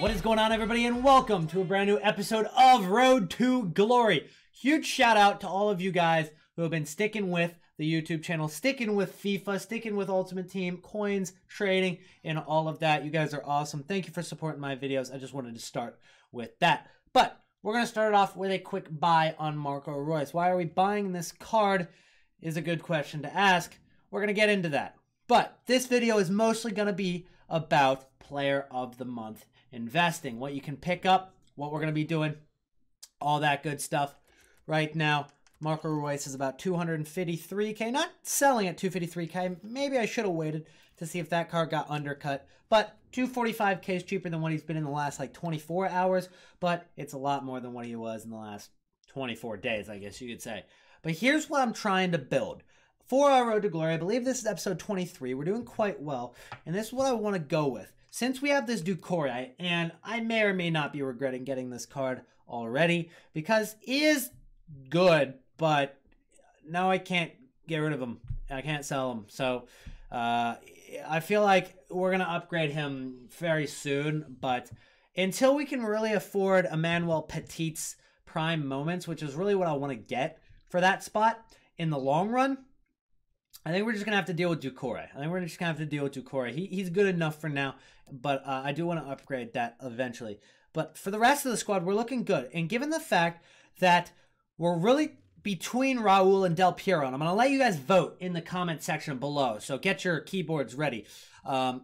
What is going on, everybody, and welcome to a brand new episode of Road to Glory. Huge shout out to all of you guys who have been sticking with the YouTube channel, sticking with FIFA, sticking with Ultimate Team, coins, trading, and all of that. You guys are awesome. Thank you for supporting my videos. I just wanted to start with that. But we're going to start it off with a quick buy on Marco Royce. Why are we buying this card is a good question to ask. We're going to get into that. But this video is mostly going to be about Player of the Month investing, what you can pick up, what we're going to be doing, all that good stuff. Right now, Marco Royce is about 253K, not selling at 253K. Maybe I should have waited to see if that card got undercut, but 245K is cheaper than what he's been in the last like 24 hours, but it's a lot more than what he was in the last 24 days, I guess you could say. But here's what I'm trying to build. For our Road to Glory, I believe this is episode 23. We're doing quite well, and this is what I want to go with. Since we have this Ducouré, and I may or may not be regretting getting this card already, because he is good, but now I can't get rid of him. I can't sell him. So I feel like we're going to upgrade him very soon, but until we can really afford Emmanuel Petit's prime moments, which is really what I want to get for that spot in the long run, I think we're just going to have to deal with Ducouré. He's good enough for now, but I do want to upgrade that eventually. But for the rest of the squad, we're looking good. And given the fact that we're really between Raul and Del Piero, and I'm going to let you guys vote in the comment section below, so get your keyboards ready.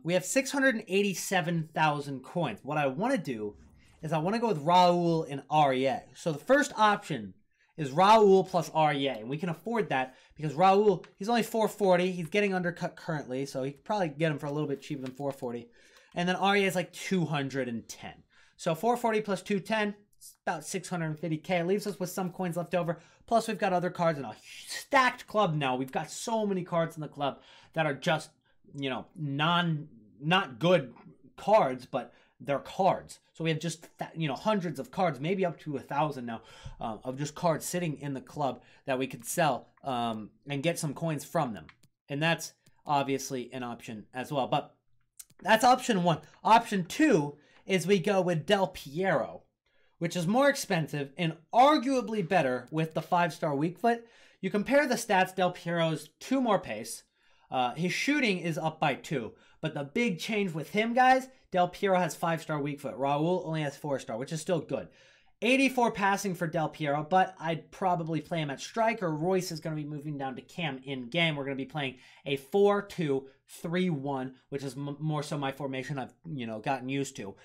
We have 687,000 coins. What I want to do is I want to go with Raul and REA. So the first option is Raul plus REA, and we can afford that because Raul, he's only 440. He's getting undercut currently, so he could probably get him for a little bit cheaper than 440. And then REA is like 210. So 440 plus 210, it's about 650K. It leaves us with some coins left over. Plus, we've got other cards in a stacked club now. We've got so many cards in the club that are just, you know, not good cards, but they're cards. So we have just, you know, hundreds of cards, maybe up to 1,000 now, of just cards sitting in the club that we could sell and get some coins from them. And that's obviously an option as well. But that's option one. Option two is we go with Del Piero, which is more expensive and arguably better with the 5-star weak foot. You compare the stats, Del Piero's 2 more pace. His shooting is up by 2. But the big change with him, guys, Del Piero has 5-star weak foot. Raul only has 4-star, which is still good. 84 passing for Del Piero, but I'd probably play him at striker. Royce is going to be moving down to cam in-game. We're going to be playing a 4-2-3-1, which is more so my formation I've, you know, gotten used to.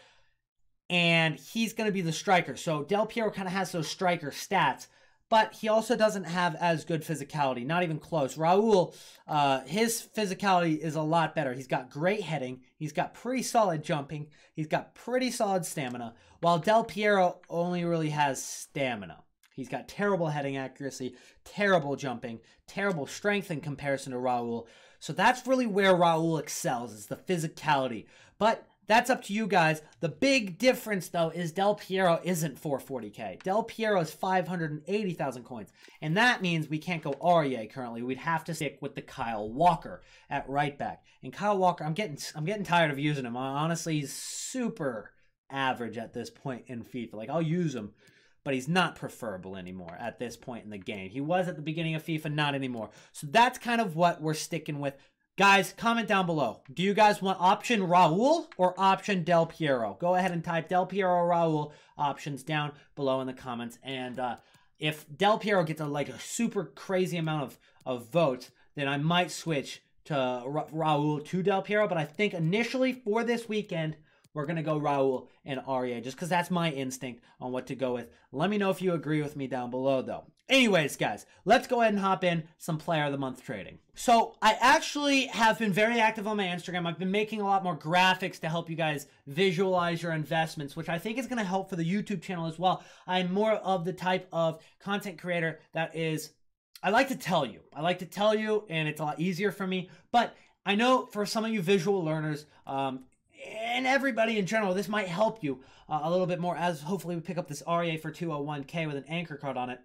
And he's going to be the striker. So Del Piero kind of has those striker stats, but he also doesn't have as good physicality, not even close. Raul, his physicality is a lot better. He's got great heading. He's got pretty solid jumping. He's got pretty solid stamina, while Del Piero only really has stamina. He's got terrible heading accuracy, terrible jumping, terrible strength in comparison to Raul. So that's really where Raul excels, is the physicality. But that's up to you guys. The big difference, though, is Del Piero isn't 440K. Del Piero is 580,000 coins. And that means we can't go REA currently. We'd have to stick with the Kyle Walker at right back. And Kyle Walker, I'm getting tired of using him. Honestly, he's super average at this point in FIFA. Like, I'll use him, but he's not preferable anymore at this point in the game. He was at the beginning of FIFA, not anymore. So that's kind of what we're sticking with. Guys, comment down below. Do you guys want option Raul or option Del Piero? Go ahead and type Del Piero or Raul options down below in the comments. And if Del Piero gets a super crazy amount of votes, then I might switch to Raul to Del Piero. But I think initially for this weekend, we're going to go Raul and REA just because that's my instinct on what to go with. Let me know if you agree with me down below, though. Anyways, guys, let's go ahead and hop in some Player of the Month trading. So I actually have been very active on my Instagram. I've been making a lot more graphics to help you guys visualize your investments, which I think is going to help for the YouTube channel as well. I'm more of the type of content creator that is, I like to tell you, and it's a lot easier for me. But I know for some of you visual learners, and everybody in general, this might help you a little bit more as hopefully we pick up this REA for 201K with an anchor card on it.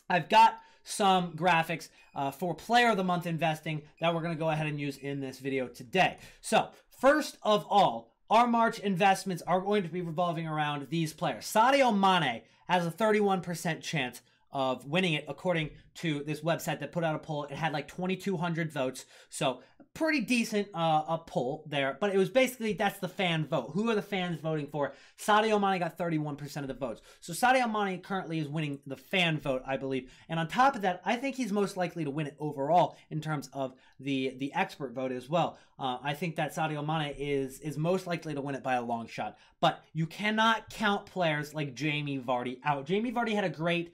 I've got some graphics for Player of the Month investing that we're going to go ahead and use in this video today. So first of all, our March investments are going to be revolving around these players. Sadio Mane has a 31% chance of winning it, according to this website that put out a poll. It had like 2,200 votes, so pretty decent a poll there. But it was basically, that's the fan vote. Who are the fans voting for? Sadio Mane got 31% of the votes. So Sadio Mane currently is winning the fan vote, I believe. And on top of that, I think he's most likely to win it overall in terms of the expert vote as well. I think that Sadio Mane is most likely to win it by a long shot. But you cannot count players like Jamie Vardy out. Jamie Vardy had a great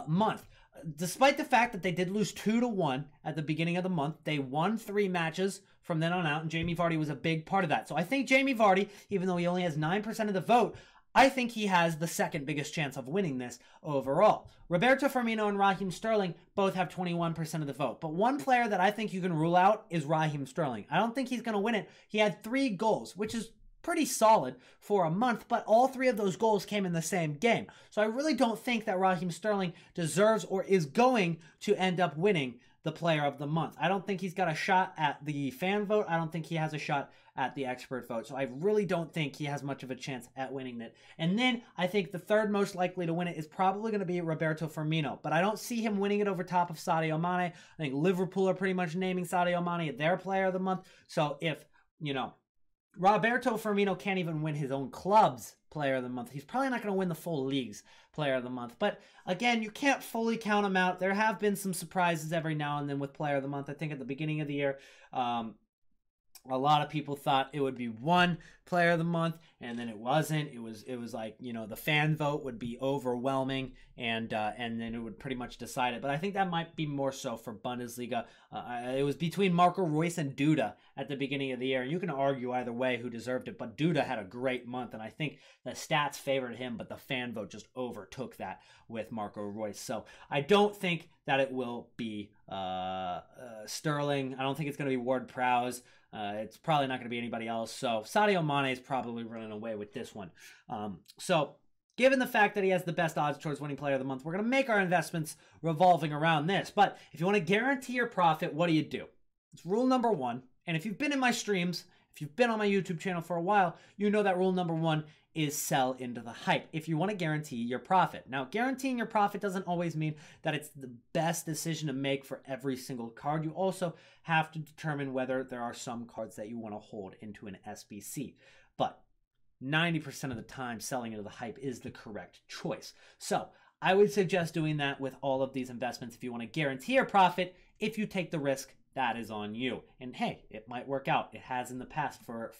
month. Despite the fact that they did lose 2-1 at the beginning of the month, they won 3 matches from then on out, and Jamie Vardy was a big part of that. So I think Jamie Vardy, even though he only has 9% of the vote, I think he has the second biggest chance of winning this overall. Roberto Firmino and Raheem Sterling both have 21% of the vote. But one player that I think you can rule out is Raheem Sterling. I don't think he's going to win it. He had 3 goals, which is pretty solid for a month, but all 3 of those goals came in the same game. So I really don't think that Raheem Sterling deserves or is going to end up winning the player of the month. I don't think he's got a shot at the fan vote. I don't think he has a shot at the expert vote. So I really don't think he has much of a chance at winning it. And then I think the third most likely to win it is probably going to be Roberto Firmino, but I don't see him winning it over top of Sadio Mane. I think Liverpool are pretty much naming Sadio Mane their player of the month. So if, Roberto Firmino can't even win his own club's player of the month, he's probably not going to win the full league's player of the month. But again, you can't fully count him out. There have been some surprises every now and then with player of the month. I think at the beginning of the year, a lot of people thought it would be one player of the month, and then it wasn't. It was like, the fan vote would be overwhelming, and then it would pretty much decide it. But I think that might be more so for Bundesliga. It was between Marco Royce and Duda at the beginning of the year. You can argue either way who deserved it, but Duda had a great month, and I think the stats favored him, but the fan vote just overtook that with Marco Royce. So I don't think that it will be Sterling. I don't think it's going to be Ward-Prowse. It's probably not going to be anybody else. So Sadio Mane is probably running away with this one. So given the fact that he has the best odds towards winning player of the month, we're going to make our investments revolving around this. But if you want to guarantee your profit, what do you do? It's rule number 1. And if you've been in my streams, if you've been on my YouTube channel for a while, you know that rule number 1 is sell into the hype if you want to guarantee your profit. Now, guaranteeing your profit doesn't always mean that it's the best decision to make for every single card. You also have to determine whether there are some cards that you want to hold into an SBC. But 90% of the time, selling into the hype is the correct choice. So I would suggest doing that with all of these investments if you want to guarantee your profit. If you take the risk, that is on you. And hey, it might work out. It has in the past for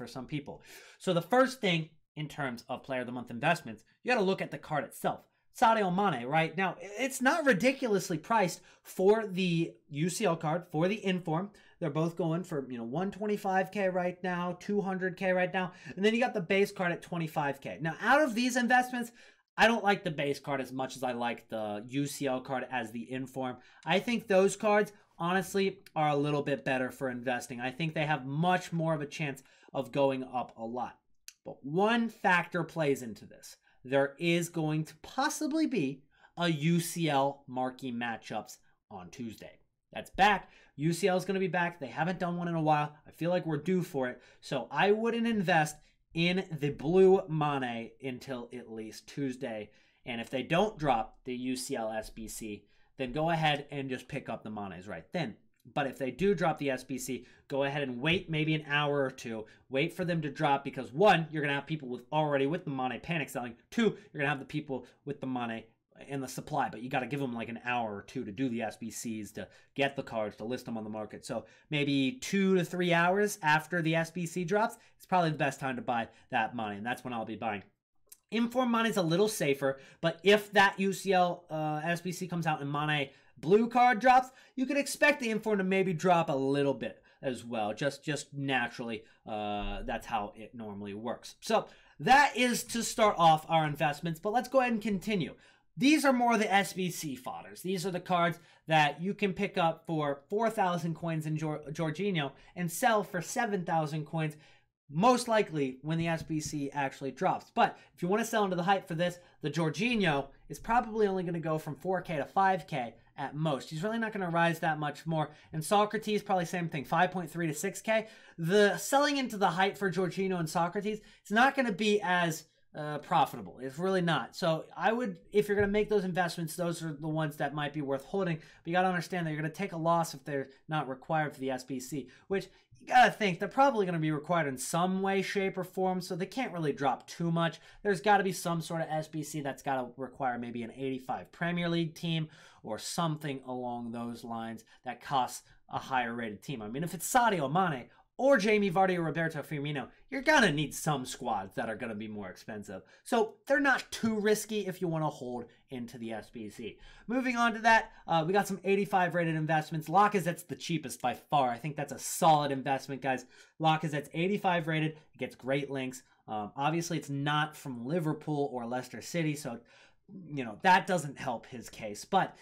some people. So the first thing in terms of player of the month investments, you got to look at the card itself. Sadio Mane, right? Now, it's not ridiculously priced for the UCL card, for the Inform. They're both going for, 125K right now, 200K right now. And then you got the base card at 25K. Now, out of these investments, I don't like the base card as much as I like the UCL card as the Inform. I think those cards, honestly, are a little bit better for investing. I think they have much more of a chance of going up a lot. But one factor plays into this. There is going to possibly be a UCL marquee matchups on Tuesday. That's back. UCL is going to be back. They haven't done one in a while. I feel like we're due for it. So I wouldn't invest in the blue Mane until at least Tuesday. And if they don't drop the UCL SBC, then go ahead and just pick up the Manes right then. But if they do drop the SBC, go ahead and wait maybe an hour or two. Wait for them to drop because 1, you're going to have people already with the Mane panic selling. 2, you're going to have the people with the Mane in the supply. But you got to give them like an hour or 2 to do the SBCs, to get the cards, to list them on the market. So maybe 2 to 3 hours after the SBC drops, it's probably the best time to buy that Mane. And that's when I'll be buying. Inform Mane is a little safer, but if that UCL SBC comes out and Mane blue card drops, you could expect the Inform to maybe drop a little bit as well, just naturally. That's how it normally works. So that is to start off our investments, but let's go ahead and continue. These are more the SBC fodders. These are the cards that you can pick up for 4,000 coins in Jorginho and sell for 7,000 coins, most likely when the SBC actually drops. But if you want to sell into the hype for this, the Jorginho is probably only going to go from 4K to 5K at most. He's really not going to rise that much more. And Socrates, probably same thing, 5.3 to 6K. The selling into the hype for Jorginho and Socrates, it's not going to be as profitable. It's really not. So I would, if you're going to make those investments, those are the ones that might be worth holding. But you got to understand that you're going to take a loss if they're not required for the SBC, which you got to think they're probably going to be required in some way, shape, or form. So they can't really drop too much. There's got to be some sort of SBC that's got to require maybe an 85 Premier League team or something along those lines that costs a higher rated team. I mean, if it's Sadio Mane or Jamie Vardy or Roberto Firmino, you're going to need some squads that are going to be more expensive. So they're not too risky if you want to hold into the SBC. Moving on to that, we got some 85 rated investments. Lacazette's the cheapest by far. I think that's a solid investment, guys. Lacazette's 85 rated. It gets great links. Obviously, it's not from Liverpool or Leicester City, so you know that doesn't help his case. But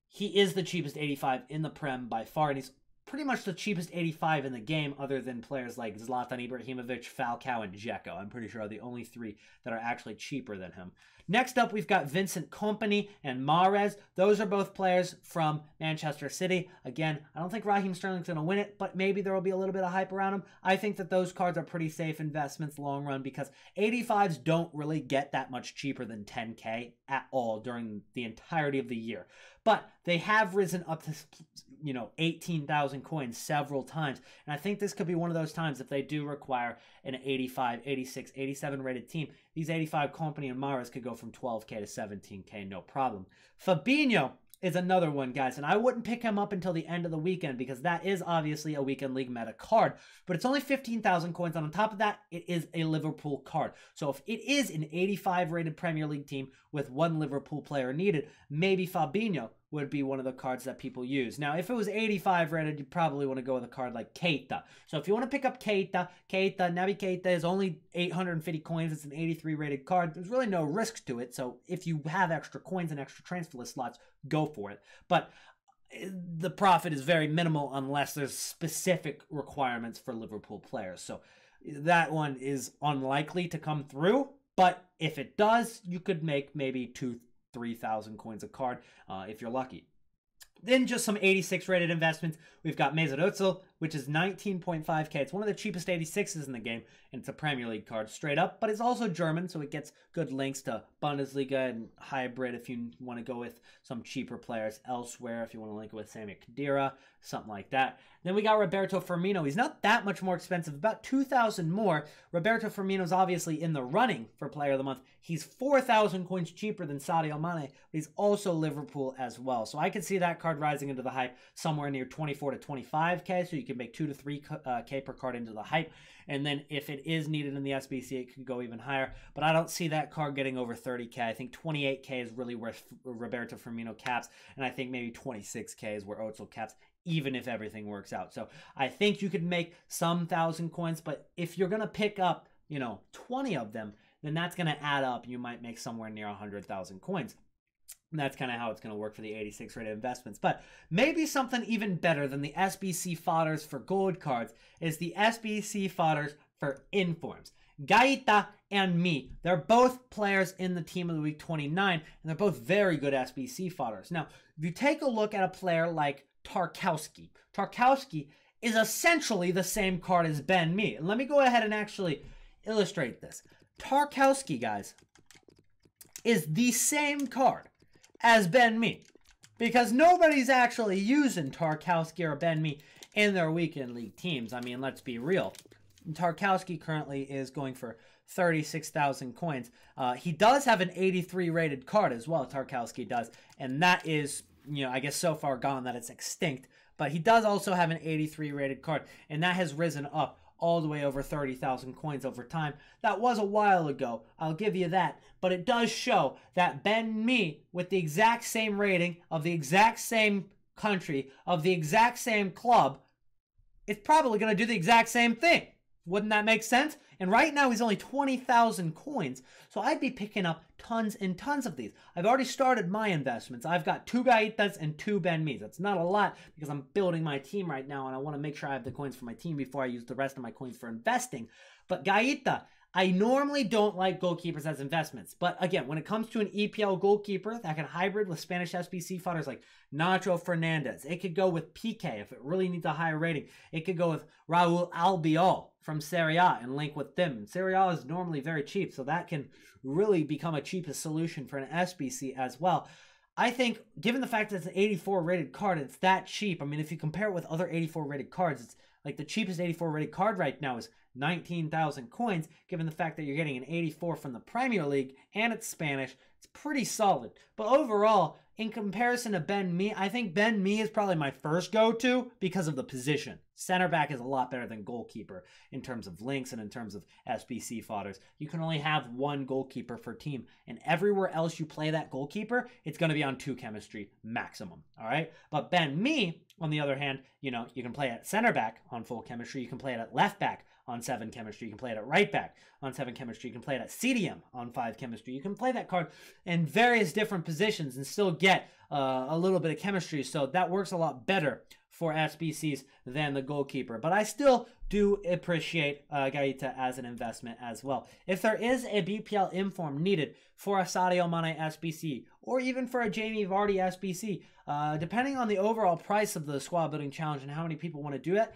he is the cheapest 85 in the Prem by far, and he's pretty much the cheapest 85 in the game, other than players like Zlatan Ibrahimovic, Falcao, and Dzeko. I'm pretty sure are the only three that are actually cheaper than him. Next up, we've got Vincent Kompany and Marez. Those are both players from Manchester City. Again, I don't think Raheem Sterling's going to win it, but maybe there will be a little bit of hype around him. I think that those cards are pretty safe investments long run because 85s don't really get that much cheaper than 10K at all during the entirety of the year. But they have risen up to, 18,000 coins several times. And I think this could be one of those times if they do require an 85, 86, 87 rated team. These 85 Kompany and Marez could go from 12K to 17K, no problem. Fabinho is another one, guys, and I wouldn't pick him up until the end of the weekend because that is obviously a weekend league meta card, but it's only 15,000 coins, and on top of that, it is a Liverpool card. So if it is an 85 rated Premier League team with one Liverpool player needed, maybe Fabinho would be one of the cards that people use. Now, if it was 85 rated, you'd probably want to go with a card like Keita. So if you want to pick up Naby Keita is only 850 coins. It's an 83 rated card. There's really no risks to it. So if you have extra coins and extra transfer list slots, go for it. But the profit is very minimal unless there's specific requirements for Liverpool players. So that one is unlikely to come through. But if it does, you could make maybe 2,000-3,000 coins a card if you're lucky. Then just some 86 rated investments. We've got Mesut Ozil, which is 19.5K. It's one of the cheapest 86s in the game, and it's a Premier League card straight up, but it's also German, so it gets good links to Bundesliga and hybrid if you want to go with some cheaper players elsewhere, if you want to link it with Sami Khedira, something like that. Then we got Roberto Firmino. He's not that much more expensive, about 2,000 more. Roberto Firmino's obviously in the running for Player of the Month. He's 4,000 coins cheaper than Sadio Mane, but he's also Liverpool as well. So I could see that card rising into the hype somewhere near 24 to 25K, so you can make 2 to 3K per card into the hype. And then if it is needed in the SBC, it could go even higher. But I don't see that card getting over 30K. I think 28K is really where Roberto Firmino caps, and I think maybe 26K is where Ozil caps, even if everything works out. So I think you could make some 1,000 coins, but if you're going to pick up, 20 of them, then that's going to add up. You might make somewhere near 100,000 coins. And that's kind of how it's going to work for the 86 rated investments. But maybe something even better than the SBC fodders for gold cards is the SBC fodders for informs. Gaeta and me, they're both players in the Team of the Week 29, and they're both very good SBC fodders. Now, if you take a look at a player like Tarkovsky, Tarkovsky is essentially the same card as Ben Mee. And let me go ahead and actually illustrate this. Tarkovsky, guys, is the same card as Ben Mee, because nobody's actually using Tarkovsky or Ben Mee in their weekend league teams. I mean, let's be real. Tarkovsky currently is going for 36,000 coins. He does have an 83 rated card as well, Tarkovsky does, and that is, I guess so far gone that it's extinct, but he does also have an 83 rated card, and that has risen up all the way over 30,000 coins over time. That was a while ago, I'll give you that, but it does show that Ben Mee, with the exact same rating, of the exact same country, of the exact same club, is probably going to do the exact same thing. Wouldn't that make sense? And right now he's only 20,000 coins, so I'd be picking up tons and tons of these. I've already started my investments. I've got 2 Gaetas and 2 Ben Mees. That's not a lot because I'm building my team right now and I want to make sure I have the coins for my team before I use the rest of my coins for investing. But Gaeta, I normally don't like goalkeepers as investments, but again, when it comes to an EPL goalkeeper that can hybrid with Spanish SBC fighters like Nacho Fernandez, it could go with Piqué if it really needs a higher rating. It could go with Raul Albiol from Serie A and link with them. And Serie A is normally very cheap, so that can really become a cheapest solution for an SBC as well. I think, given the fact that it's an 84 rated card, it's that cheap. I mean, if you compare it with other 84 rated cards, it's like the cheapest 84 rated card right now is 19,000 coins, given the fact that you're getting an 84 from the Premier League and it's Spanish. It's pretty solid. But overall, in comparison to Ben Mee, I think Ben Mee is probably my first go-to because of the position. Center back is a lot better than goalkeeper in terms of links and in terms of SBC fodders. You can only have one goalkeeper per team, and everywhere else you play that goalkeeper, it's going to be on 2 chemistry maximum, all right? But Ben Mee, on the other hand, you know, you can play at center back on full chemistry. You can play it at left back on 7 chemistry. You can play it at right back on 7 chemistry. You can play it at CDM on 5 chemistry. You can play that card in various different positions and still get a little bit of chemistry. So that works a lot better for SBCs than the goalkeeper. But I still do appreciate ELYYT as an investment as well. If there is a BPL inform needed for a SADIO Mane SBC or even for a Jamie Vardy SBC, depending on the overall price of the squad building challenge and how many people want to do it,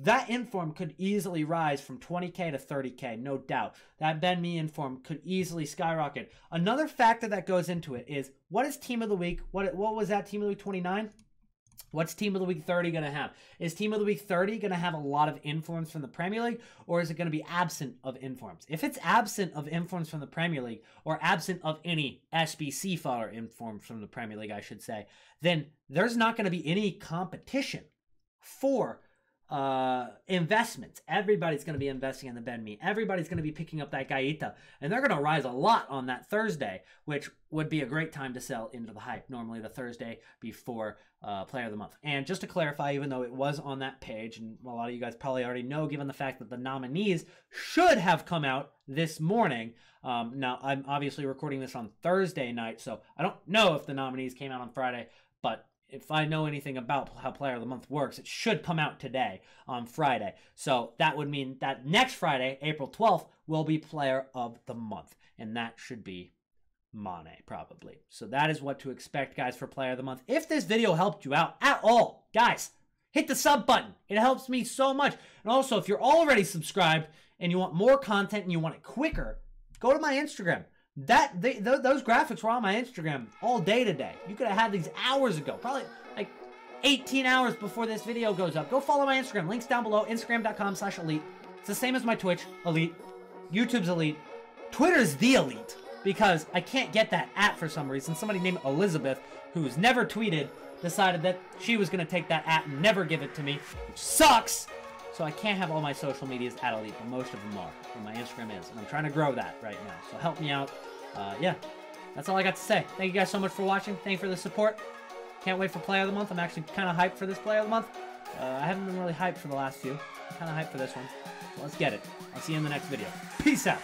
that inform could easily rise from 20k to 30k, no doubt. That Ben Mee inform could easily skyrocket. Another factor that goes into it is, what is Team of the Week? What was that Team of the Week 29? What's Team of the Week 30 going to have? Is Team of the Week 30 going to have a lot of informs from the Premier League, or is it going to be absent of informs? If it's absent of informs from the Premier League, or absent of any SBC fodder informs from the Premier League, I should say, then there's not going to be any competition for investments. Everybody's going to be investing in the Ben Mee. Everybody's going to be picking up that ELYYT, and they're going to rise a lot on that Thursday, which would be a great time to sell into the hype. Normally the Thursday before Player of the Month. And just to clarify, even though it was on that page, and a lot of you guys probably already know, given the fact that the nominees should have come out this morning. Now, I'm obviously recording this on Thursday night, so I don't know if the nominees came out on Friday, but if I know anything about how Player of the Month works, it should come out today on Friday. So that would mean that next Friday, April 12th, will be Player of the Month. And that should be Mane, probably. So that is what to expect, guys, for Player of the Month. If this video helped you out at all, guys, hit the sub button. It helps me so much. And also, if you're already subscribed and you want more content and you want it quicker, go to my Instagram. Those graphics were on my Instagram all day today. You could have had these hours ago, probably like 18 hours before this video goes up. Go follow my Instagram. Links down below, instagram.com/ELYYT. It's the same as my Twitch, ELYYT. YouTube's ELYYT. Twitter's the ELYYT, because I can't get that @ for some reason. Somebody named Elizabeth, who's never tweeted, decided that she was going to take that @ and never give it to me, which sucks. So I can't have all my social medias at ELYYT, but most of them are. And my Instagram is. And I'm trying to grow that right now. So help me out. Yeah, that's all I got to say. Thank you guys so much for watching. Thank you for the support. Can't wait for Player of the Month. I'm actually kind of hyped for this Player of the Month. I haven't been really hyped for the last few. I'm kind of hyped for this one. So let's get it. I'll see you in the next video. Peace out.